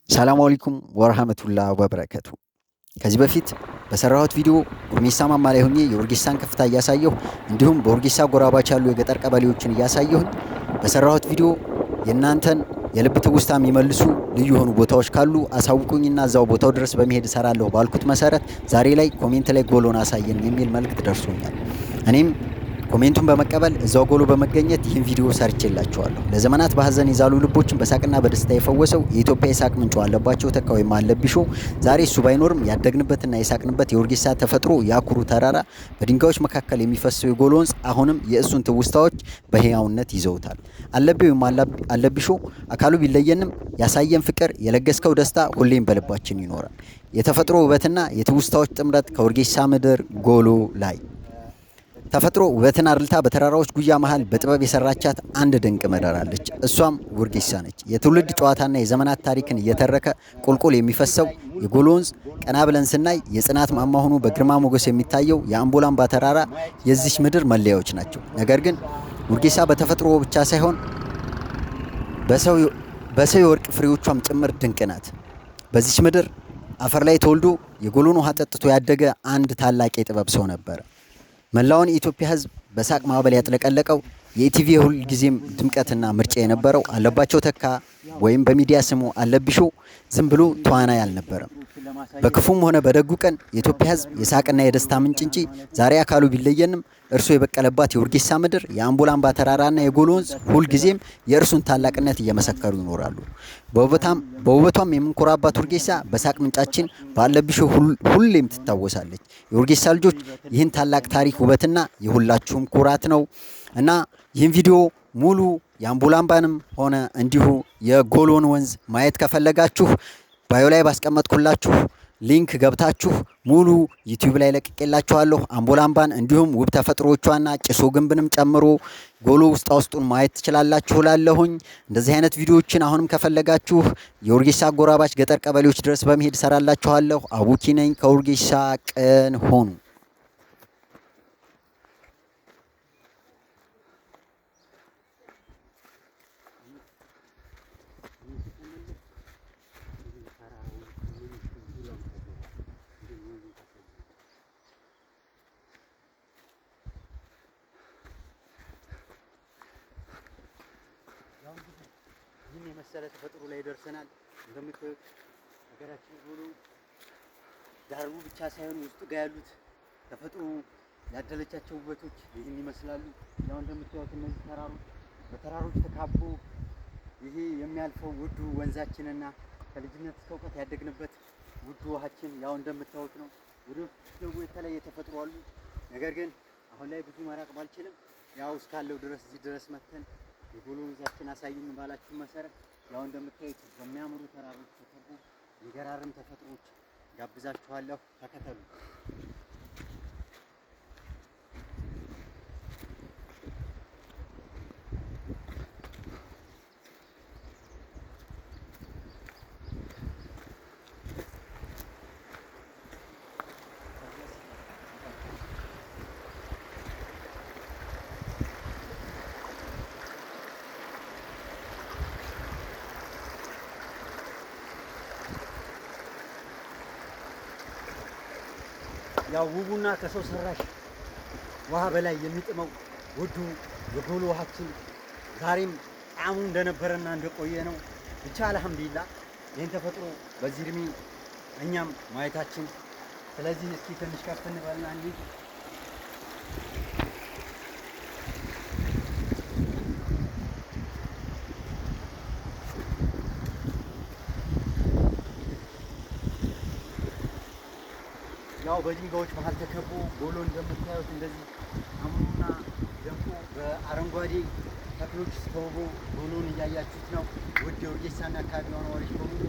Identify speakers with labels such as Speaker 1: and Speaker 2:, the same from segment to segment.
Speaker 1: ሰላም አለይኩም ወራህመቱላሂ ወበረከቱ። ከዚህ በፊት በሰራሁት ቪዲዮ ጉርሜሳ ማማ ላይ ሆኜ የወርጌሳን ከፍታ እያሳየሁ እንዲሁም በወርጌሳ ጎራባች ያሉ የገጠር ቀበሌዎችን እያሳየሁኝ በሰራሁት ቪዲዮ የእናንተን የልብ ትውስታ የሚመልሱ ልዩ የሆኑ ቦታዎች ካሉ አሳውቁኝና እዛው ቦታው ድረስ በመሄድ እሰራለሁ ባልኩት መሰረት ዛሬ ላይ ኮሜንት ላይ ጎሎን አሳየን የሚል መልእክት ደርሶኛል። እኔም ኮሜንቱን በመቀበል እዛው ጎሎ በመገኘት ይህን ቪዲዮ ሰርቼላችኋለሁ። ለዘመናት በሀዘን የዛሉ ልቦችን በሳቅና በደስታ የፈወሰው የኢትዮጵያ የሳቅ ምንጭ አለባቸው ተካ ወይም አለብሾ ዛሬ እሱ ባይኖርም ያደግንበትና የሳቅንበት የወርጌሳ ተፈጥሮ ያኩሩ ተራራ በድንጋዮች መካከል የሚፈሰው የጎሎ ወንዝ አሁንም የእሱን ትውስታዎች በሕያውነት ይዘውታል። አለቤው ወይም አለብሾ አካሉ ቢለየንም ያሳየን ፍቅር፣ የለገስከው ደስታ ሁሌም በልባችን ይኖራል። የተፈጥሮ ውበትና የትውስታዎች ጥምረት ከወርጌሳ ምድር ጎሎ ላይ ተፈጥሮ ውበትን አርልታ በተራራዎች ጉያ መሃል በጥበብ የሰራቻት አንድ ድንቅ ምድር አለች። እሷም ወርጌሳ ነች። የትውልድ ጨዋታና የዘመናት ታሪክን እየተረከ ቁልቁል የሚፈሰው የጎሎ ወንዝ ቀና ብለን ስናይ የጽናት ማማ ሆኖ በግርማ ሞገስ የሚታየው የአምቦላምባ ተራራ የዚች ምድር መለያዎች ናቸው። ነገር ግን ወርጌሳ በተፈጥሮ ብቻ ሳይሆን በሰው የወርቅ ፍሬዎቿም ጭምር ድንቅ ናት። በዚች ምድር አፈር ላይ ተወልዶ የጎሎን ውሃ ጠጥቶ ያደገ አንድ ታላቅ የጥበብ ሰው ነበር። መላውን የኢትዮጵያ ሕዝብ በሳቅ ማዕበል ያጥለቀለቀው የኢቲቪ የሁል ጊዜም ድምቀትና ምርጫ የነበረው አለባቸው ተካ ወይም በሚዲያ ስሙ አለብሾ ዝም ብሎ ተዋናይ አልነበረም። በክፉም ሆነ በደጉ ቀን የኢትዮጵያ ሕዝብ የሳቅና የደስታ ምንጭ እንጂ ዛሬ አካሉ ቢለየንም እርሱ የበቀለባት የወርጌሳ ምድር የአምቦላምባ ተራራና የጎሎ ወንዝ ሁልጊዜም የእርሱን ታላቅነት እየመሰከሩ ይኖራሉ። በውበቷም የምንኮራባት ወርጌሳ በሳቅ ምንጫችን በአለብሾ ሁሌም ትታወሳለች። የወርጌሳ ልጆች ይህን ታላቅ ታሪክ ውበትና የሁላችሁም ኩራት ነው እና ይህን ቪዲዮ ሙሉ የአምቦላምባንም ሆነ እንዲሁ የጎሎን ወንዝ ማየት ከፈለጋችሁ ባዮ ላይ ባስቀመጥኩላችሁ ሊንክ ገብታችሁ ሙሉ ዩቲዩብ ላይ ለቅቄላችኋለሁ። አምቦላምባን እንዲሁም ውብ ተፈጥሮቿና ጭሶ ግንብንም ጨምሮ ጎሎ ውስጡን ማየት ትችላላችሁ ላለሁኝ። እንደዚህ አይነት ቪዲዮዎችን አሁንም ከፈለጋችሁ የወርጌሳ አጎራባች ገጠር ቀበሌዎች ድረስ በመሄድ ሰራላችኋለሁ። አቡኪ ነኝ ከወርጌሳ። ቅን ሆኑ። ይህን የመሰለ ተፈጥሮ ላይ ደርሰናል። እንደምታዩት ሀገራችን ጎሎ ዳሩ ብቻ ሳይሆን ውስጡ ጋር ያሉት ተፈጥሮ ያደለቻቸው ውበቶች ይህን ይመስላሉ። ያው እንደምታዩት እነዚህ ተራሮች በተራሮች ተካቦ ይሄ የሚያልፈው ውዱ ወንዛችንና ከልጅነት እስከ እውቀት ያደግንበት ውዱ ውሃችን ያው እንደምታዩት ነው። ወደ ደግሞ የተለየ ተፈጥሮ አሉ። ነገር ግን አሁን ላይ ብዙ መራቅ ባልችልም ያው እስካለው ድረስ እዚህ ድረስ መተን የጎሎ ወንዛችን አሳዩን ባላችሁ መሰረት ያው እንደምታዩት በሚያምሩ ተራሮች ተከቦ የገራርም ተፈጥሮች ጋብዛችኋለሁ። ተከተሉ። ያው ውቡና ከሰው ሰራሽ ውሃ በላይ የሚጥመው ውዱ የጎሎ ውሃችን ዛሬም ጣዕሙ እንደነበረና እንደቆየ ነው። ብቻ አልሐምዱሊላህ ይህን ተፈጥሮ በዚህ እድሜ እኛም ማየታችን። ስለዚህ እስኪ ትንሽ ከፍ እንበልና እንሂድ። ያው በድንጋዮች መሀል ተከቦ ጎሎ እንደምታዩት እንደዚህ አምሮና ደምቆ በአረንጓዴ ተክሎች ተውቦ ጎሎን እያያችሁት ነው። ውድ የወርጌሳና አካባቢ ነዋሪዎች በሙሉ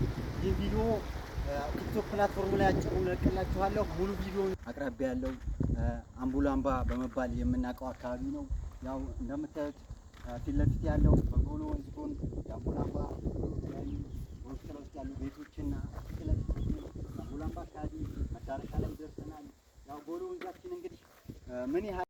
Speaker 1: ይህ ቪዲዮ ቲክቶክ ፕላትፎርም ላይ አጭሩ ለቅላችኋለሁ። ሙሉ ቪዲዮ አቅራቢያ ያለው አምቦላምባ በመባል የምናውቀው አካባቢ ነው። ያው እንደምታዩት ፊት ለፊት ያለው በጎሎ ወንዝ ጎን የአምቦላምባ ውስጥ ለውስጥ ያሉ ቤቶችና ፊት ለፊት አምቦላምባ አካባቢ መዳረሻ ላይ ደርሰናል። ያው ጎሎ ወንዛችን እንግዲህ ምን ያህል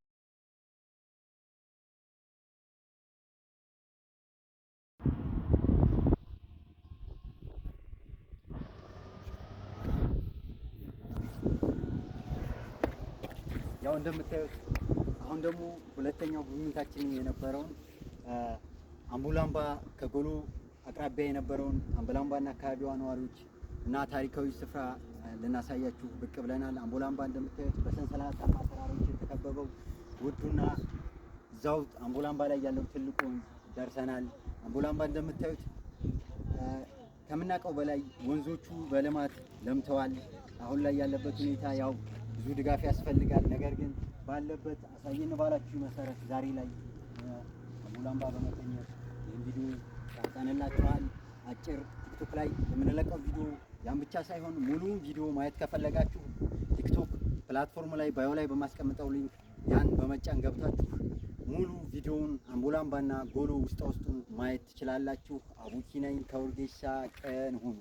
Speaker 1: ያው እንደምታዩት አሁን ደግሞ ሁለተኛው ጉብኝታችን የነበረውን አምቡላምባ ከጎሎ አቅራቢያ የነበረውን አምቡላምባና አካባቢዋ ነዋሪዎች እና ታሪካዊ ስፍራ ልናሳያችሁ ብቅ ብለናል። አምቡላምባ እንደምታዩት በሰንሰለታማ ተራሮች የተከበበው ውዱና እዛው አምቡላምባ ላይ ያለው ትልቁ ደርሰናል። አምቡላምባ እንደምታዩት ከምናውቀው በላይ ወንዞቹ በልማት ለምተዋል። አሁን ላይ ያለበት ሁኔታ ያው ብዙ ድጋፍ ያስፈልጋል። ነገር ግን ባለበት አሳየን ባላችሁ መሰረት ዛሬ ላይ አምቡላምባ በመገኘት ይህን ቪዲዮ ሰርተንላችኋል። አጭር ቲክቶክ ላይ የምንለቀው ቪዲዮ ያን ብቻ ሳይሆን ሙሉ ቪዲዮ ማየት ከፈለጋችሁ ቲክቶክ ፕላትፎርም ላይ ባዮ ላይ በማስቀምጠው ሊንክ ያን በመጫን ገብታችሁ ሙሉ ቪዲዮውን አምቡላምባና ጎሎ ውስጡን ማየት ትችላላችሁ። አቡኪ ነኝ ከወርጌሳ። ቀን ሁኑ።